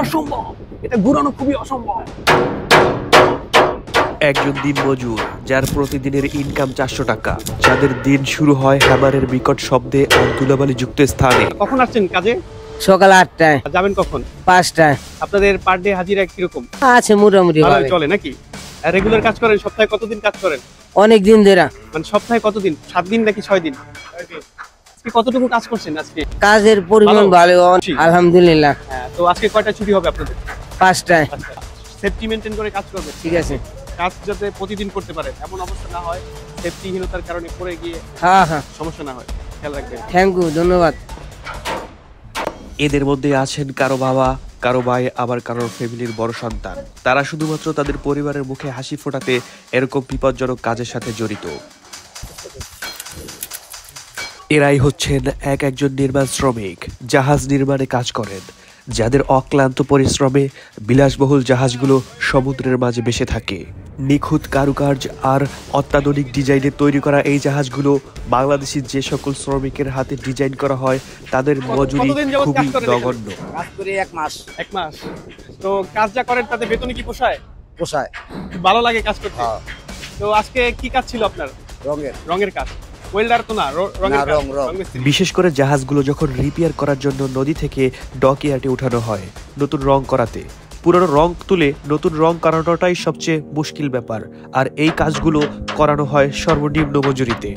অসম্ভব, এটা ঘুরানো খুবই অসম্ভব। একজন দিনমজুর যার প্রতিদিনের ইনকাম 400 টাকা, যাদের দিন শুরু হয় হ্যামারের বিকট শব্দে আর ধুলাবালি যুক্ত স্থানে। কখন আসছেন কাজে? সকাল 8টায়। যাবেন কখন? 5টায়। আপনাদের পার ডে হাজিরা কিরকম? আছে মোটামুটি ভালো চলে নাকি? রেগুলার কাজ করেন? সপ্তাহে কতদিন কাজ করেন? অনেক দিন ধরে। মানে সপ্তাহে কতদিন? 7 দিন নাকি 6 দিন? আজকে কতটুকু কাজ করছেন আজকে? কাজের পরিমাণ ভালো আলহামদুলিল্লাহ। হ্যাঁ, তো আজকে কয়টা ছুটি হবে আপনাদের? 5টায়। সেফটি মেইনটেইন করে কাজ করবেন। ঠিক আছে। কাজ যাতে প্রতিদিন করতে পারেন, এমন অবস্থা না হয় সেফটিহীনতার কারণে পড়ে গিয়ে সমস্যা না হয়, খেয়াল রাখবেন। থ্যাংক ইউ, ধন্যবাদ। এদের মধ্যে আছেন কারো বাবা, কারো ভাই, আবার কারোর ফ্যামিলির বড় সন্তান। তারা শুধুমাত্র তাদের পরিবারের মুখে হাসি ফোটাতে এরকম বিপজ্জনক কাজের সাথে জড়িত। এরাই হচ্ছেন একজন নির্মাণ শ্রমিক, জাহাজ নির্মাণে কাজ করেন, যাদের অক্লান্ত পরিশ্রমে বিলাসবহুল জাহাজগুলো সমুদ্রের মাঝে ভেসে থাকে। নিখুঁত কারুকার্য আর অত্যাধুনিক ডিজাইনে তৈরি করা এই জাহাজগুলো বাংলাদেশের যে সকল শ্রমিকের হাতে ডিজাইন করা হয় তাদের মজুরি খুবই নগণ্য। কাজ করে 1 মাস। 1 মাস। তো কাজ যা করেন তাতে বেতনে কি পোষায়? পোষায়। ভালো লাগে কাজ করতে? তো আজকে কি কাজ ছিল আপনার? রঙের কাজ। ওয়েল্ডার তো না, রঙের কাজ। বিশেষ করে জাহাজগুলো যখন রিপেয়ার করার জন্য নদী থেকে ডকইয়ার্ডে উঠানো হয় নতুন রং করাতে, পুরনো রং তুলে নতুন রং করানোটাই সবচেয়ে মুশকিল ব্যাপার। আর এই কাজগুলো করানো হয় সর্বনিম্ন মজুরিতে।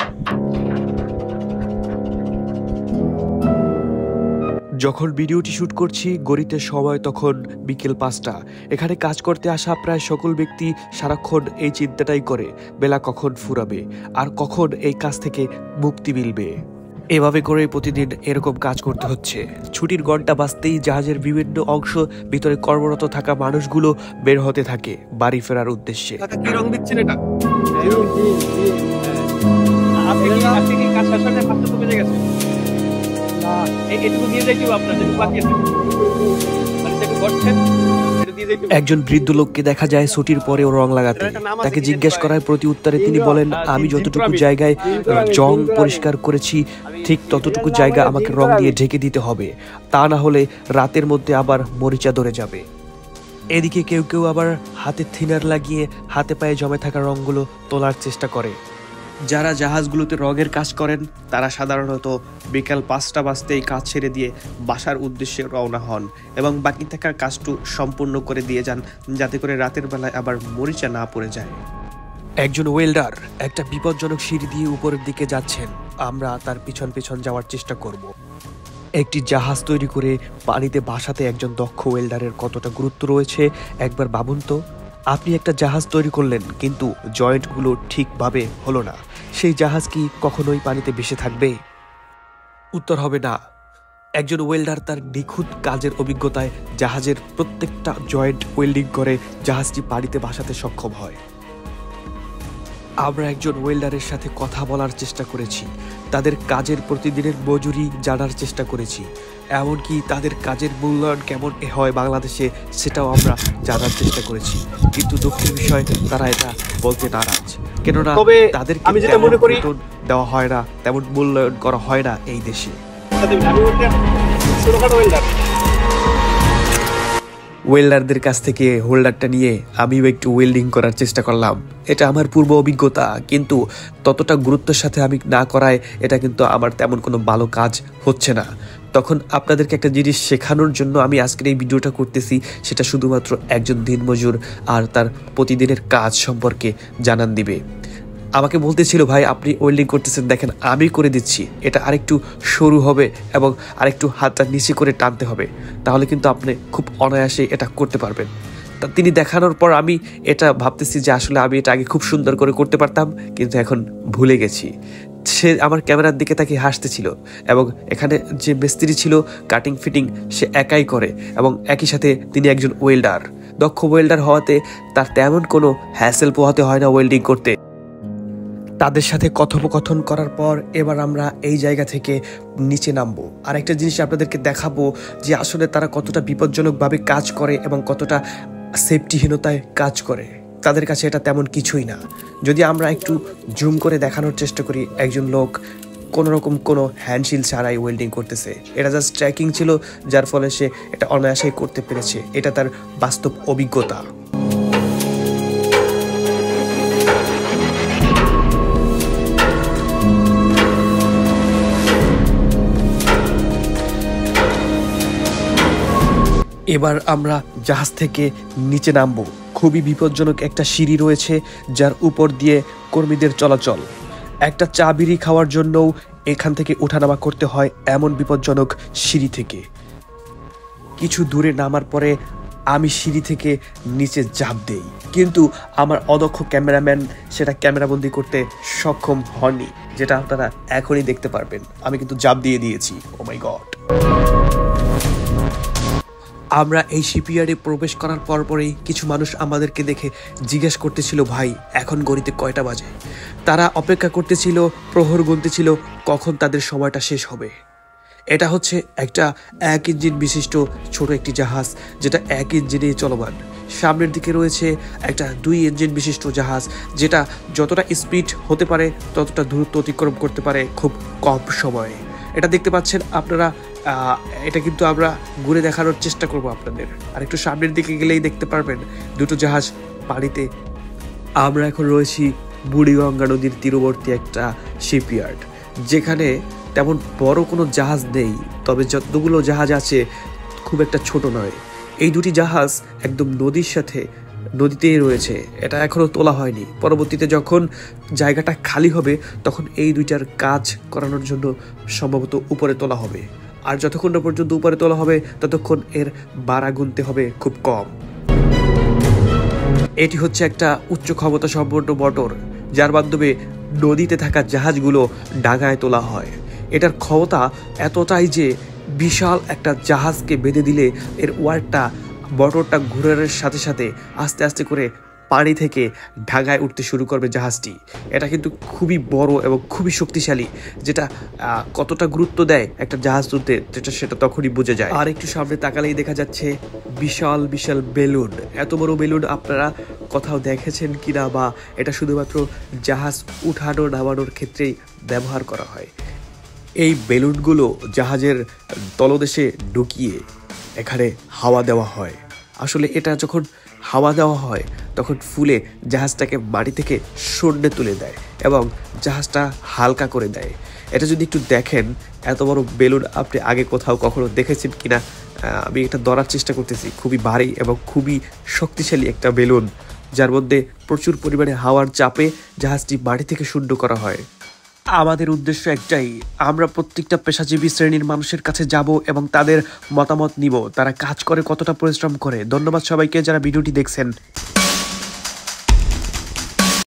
যখন ভিডিওটি শুট করছি গড়িতে সময় তখন বিকেল 5টা। এখানে কাজ করতে আসা প্রায় সকল ব্যক্তি সারাক্ষণ এই চিন্তাটাই করে বেলা কখন ফুরাবে আর কখন এই কাজ থেকে মুক্তি মিলবে। এভাবে করে প্রতিদিন এরকম কাজ করতে হচ্ছে। ছুটির ঘন্টা বাজতেই জাহাজের বিভিন্ন অংশ ভিতরে কর্মরত থাকা মানুষগুলো বের হতে থাকে বাড়ি ফেরার উদ্দেশ্যে। কি রং দিচ্ছেন এটা? আপনি কি কাজ শেষ হতে 5টা বেজে গেছে? একজন বৃদ্ধ লোককে দেখা যায় ছুটির পরেও রং লাগাতে। তাকে জিজ্ঞেস করার প্রতি উত্তরে তিনি বলেন, আমি যতটুকু জায়গায় জং পরিষ্কার করেছি ঠিক ততটুকু জায়গা আমাকে রং দিয়ে ঢেকে দিতে হবে, তা না হলে রাতের মধ্যে আবার মরিচা ধরে যাবে। এদিকে কেউ কেউ আবার হাতে থিনার লাগিয়ে হাতে পায়ে জমে থাকা রংগুলো তোলার চেষ্টা করে। যারা জাহাজগুলোতে রঙের কাজ করেন তারা সাধারণত বিকাল 5টা বাজতেই কাজ ছেড়ে দিয়ে বাসার উদ্দেশ্যে রওনা হন এবং বাকি থাকা কাজটু সম্পূর্ণ করে দিয়ে যান, যাতে করে রাতের বেলায় আবার মরিচা না পড়ে যায়। একজন ওয়েল্ডার একটা বিপজ্জনক সিঁড়ি দিয়ে উপরের দিকে যাচ্ছেন। আমরা তার পিছন পিছন যাওয়ার চেষ্টা করব। একটি জাহাজ তৈরি করে পানিতে ভাসাতে একজন দক্ষ ওয়েল্ডারের কতটা গুরুত্ব রয়েছে একবার ভাবুন তো। আপনি একটা জাহাজ তৈরি করলেন কিন্তু জয়েন্টগুলো ঠিকভাবে হলো না, সেই জাহাজ কি কখনোই পানিতে ভেসে থাকবে? উত্তর হবে না। একজন ওয়েল্ডার তার নিখুঁত কাজের অভিজ্ঞতায় জাহাজের প্রত্যেকটা জয়েন্ট ওয়েল্ডিং করে জাহাজটি পানিতে ভাসাতে সক্ষম হয়। আমরা একজন ওয়েল্ডারের সাথে কথা বলার চেষ্টা করেছি, তাদের কাজের প্রতিদিনের মজুরি জানার চেষ্টা করেছি, এমনকি তাদের কাজের মূল্যায়ন কেমন হয় বাংলাদেশে সেটাও আমরা জানার চেষ্টা করেছি। কিন্তু দুঃখের বিষয় তারা এটা বলতে নারাজ, কেননা তাদেরকে তেমন বেতন দেওয়া হয় না, তেমন মূল্যায়ন করা হয় না এই দেশে। ওয়েল্ডারদের কাছ থেকে হোল্ডারটা নিয়ে আমিও একটু ওয়েল্ডিং করার চেষ্টা করলাম। এটা আমার পূর্ব অভিজ্ঞতা, কিন্তু ততটা গুরুত্বের সাথে আমি না করায় এটা কিন্তু আমার তেমন কোনো ভালো কাজ হচ্ছে না। তখন আপনাদেরকে একটা জিনিস শেখানোর জন্য আমি আজকের এই ভিডিওটা করতেছি, সেটা শুধুমাত্র একজন দিনমজুর আর তার প্রতিদিনের কাজ সম্পর্কে জানান দিবে। আমাকে বলতেছিল, ভাই আপনি ওয়েল্ডিং করতেছেন, দেখেন আমি করে দিচ্ছি, এটা আরেকটু সরু হবে এবং আরেকটু হাতটা নিচে করে টানতে হবে, তাহলে কিন্তু আপনি খুব অনায়াসে এটা করতে পারবেন। তা তিনি দেখানোর পর আমি এটা ভাবতেছি যে আসলে আমি এটা আগে খুব সুন্দর করে করতে পারতাম, কিন্তু এখন ভুলে গেছি। সে আমার ক্যামেরার দিকে তাকে হাসতেছিল এবং এখানে যে মিস্ত্রি ছিল কাটিং ফিটিং সে একাই করে এবং একই সাথে তিনি একজন ওয়েল্ডার। দক্ষ ওয়েল্ডার হওয়াতে তার তেমন কোনো হ্যাসেল পোহাতে হয় না ওয়েল্ডিং করতে। তাদের সাথে কথোপকথন করার পর এবার আমরা এই জায়গা থেকে নিচে নামবো। আর একটা জিনিস আপনাদেরকে দেখাবো যে আসলে তারা কতটা বিপজ্জনকভাবে কাজ করে এবং কতটা সেফটিহীনতায় কাজ করে। তাদের কাছে এটা তেমন কিছুই না। যদি আমরা একটু জুম করে দেখানোর চেষ্টা করি, একজন লোক কোনোরকম কোনো হ্যান্ডশিল ছাড়াই ওয়েল্ডিং করতেছে। এটা জাস্ট ট্র্যাকিং ছিল, যার ফলে সে এটা অনায়াসেই করতে পেরেছে। এটা তার বাস্তব অভিজ্ঞতা। এবার আমরা জাহাজ থেকে নিচে নামবো। খুবই বিপজ্জনক একটা সিঁড়ি রয়েছে যার উপর দিয়ে কর্মীদের চলাচল। একটা চা বিড়ি খাওয়ার জন্যও এখান থেকে ওঠানামা করতে হয় এমন বিপজ্জনক সিঁড়ি থেকে। কিছু দূরে নামার পরে আমি সিঁড়ি থেকে নিচে ঝাঁপ দেই, কিন্তু আমার অদক্ষ ক্যামেরাম্যান সেটা ক্যামেরাবন্দি করতে সক্ষম হয়নি, যেটা আপনারা এখনই দেখতে পারবেন। আমি কিন্তু ঝাঁপ দিয়ে দিয়েছি। ও মাই গড। আমরা এই শিপইয়ার্ডে প্রবেশ করার পরপরই কিছু মানুষ আমাদেরকে দেখে জিজ্ঞেস করতেছিল, ভাই এখন গড়িতে কয়টা বাজে? তারা অপেক্ষা করতেছিল, প্রহর গুনতেছিল কখন তাদের সময়টা শেষ হবে। এটা হচ্ছে একটা 1 ইঞ্জিন বিশিষ্ট ছোট একটি জাহাজ, যেটা 1 ইঞ্জিনেই চলমান। সামনের দিকে রয়েছে একটা 2 ইঞ্জিন বিশিষ্ট জাহাজ, যেটা যতটা স্পিড হতে পারে ততটা দূরত্ব অতিক্রম করতে পারে খুব কম সময়ে। এটা দেখতে পাচ্ছেন আপনারা। এটা কিন্তু আমরা ঘুরে দেখানোর চেষ্টা করব আপনাদের। আর একটু সামনের দিকে গেলেই দেখতে পারবেন দুটো জাহাজ পানিতে। আমরা এখন রয়েছি বুড়িগঙ্গা নদীর তীরবর্তী একটা শিপইয়ার্ড, যেখানে তেমন বড় কোনো জাহাজ নেই, তবে যতগুলো জাহাজ আছে খুব একটা ছোট নয়। এই দুটি জাহাজ একদম নদীর সাথে নদীতেই রয়েছে। এটা এখনো তোলা হয়নি। পরবর্তীতে যখন জায়গাটা খালি হবে তখন এই দুইটার কাজ করানোর জন্য সম্ভবত উপরে তোলা হবে। আর যতক্ষণ না পর্যন্ত উপরে তোলা হবে ততক্ষণ এর ভাড়া গুনতে হবে খুব কম। এটি হচ্ছে একটা উচ্চ ক্ষমতা সম্পন্ন মোটর, যার মাধ্যমে নদীতে থাকা জাহাজগুলো ডাঙায় তোলা হয়। এটার ক্ষমতা এতটাই যে বিশাল একটা জাহাজকে বেঁধে দিলে এর ওয়ার্ডটা মোটরটা ঘুরানোর সাথে সাথে আস্তে আস্তে করে পানি থেকে ঢাকায় উঠতে শুরু করবে জাহাজটি। এটা কিন্তু খুবই বড় এবং খুবই শক্তিশালী, যেটা কতটা গুরুত্ব দেয় একটা জাহাজ তুলতে সেটা তখনই বোঝা যায়। আর একটু সামনে তাকালেই দেখা যাচ্ছে বিশাল বিশাল বেলুন। এত বড় বেলুন আপনারা কোথাও দেখেছেন কিনা, বা এটা শুধুমাত্র জাহাজ উঠানো নামানোর ক্ষেত্রেই ব্যবহার করা হয়। এই বেলুনগুলো জাহাজের তলদেশে ঢুকিয়ে এখানে হাওয়া দেওয়া হয়। আসলে এটা যখন হাওয়া দেওয়া হয় তখন ফুলে জাহাজটাকে মাটি থেকে সন্ধ্যে তুলে দেয় এবং জাহাজটা হালকা করে দেয়। এটা যদি একটু দেখেন, এত বড় বেলুন আপনি আগে কোথাও কখনো দেখেছেন কিনা আমি এটা ধরার চেষ্টা করতেছি। খুবই ভারী এবং খুবই শক্তিশালী একটা বেলুন, যার মধ্যে প্রচুর পরিমাণে হাওয়ার চাপে জাহাজটি মাটি থেকে শূন্য করা হয়। আমাদের উদ্দেশ্য একটাই, আমরা প্রত্যেকটা পেশাজীবী শ্রেণীর মানুষের কাছে যাব এবং তাদের মতামত নিব, তারা কাজ করে কতটা পরিশ্রম করে। ধন্যবাদ সবাইকে যারা ভিডিওটি দেখছেন।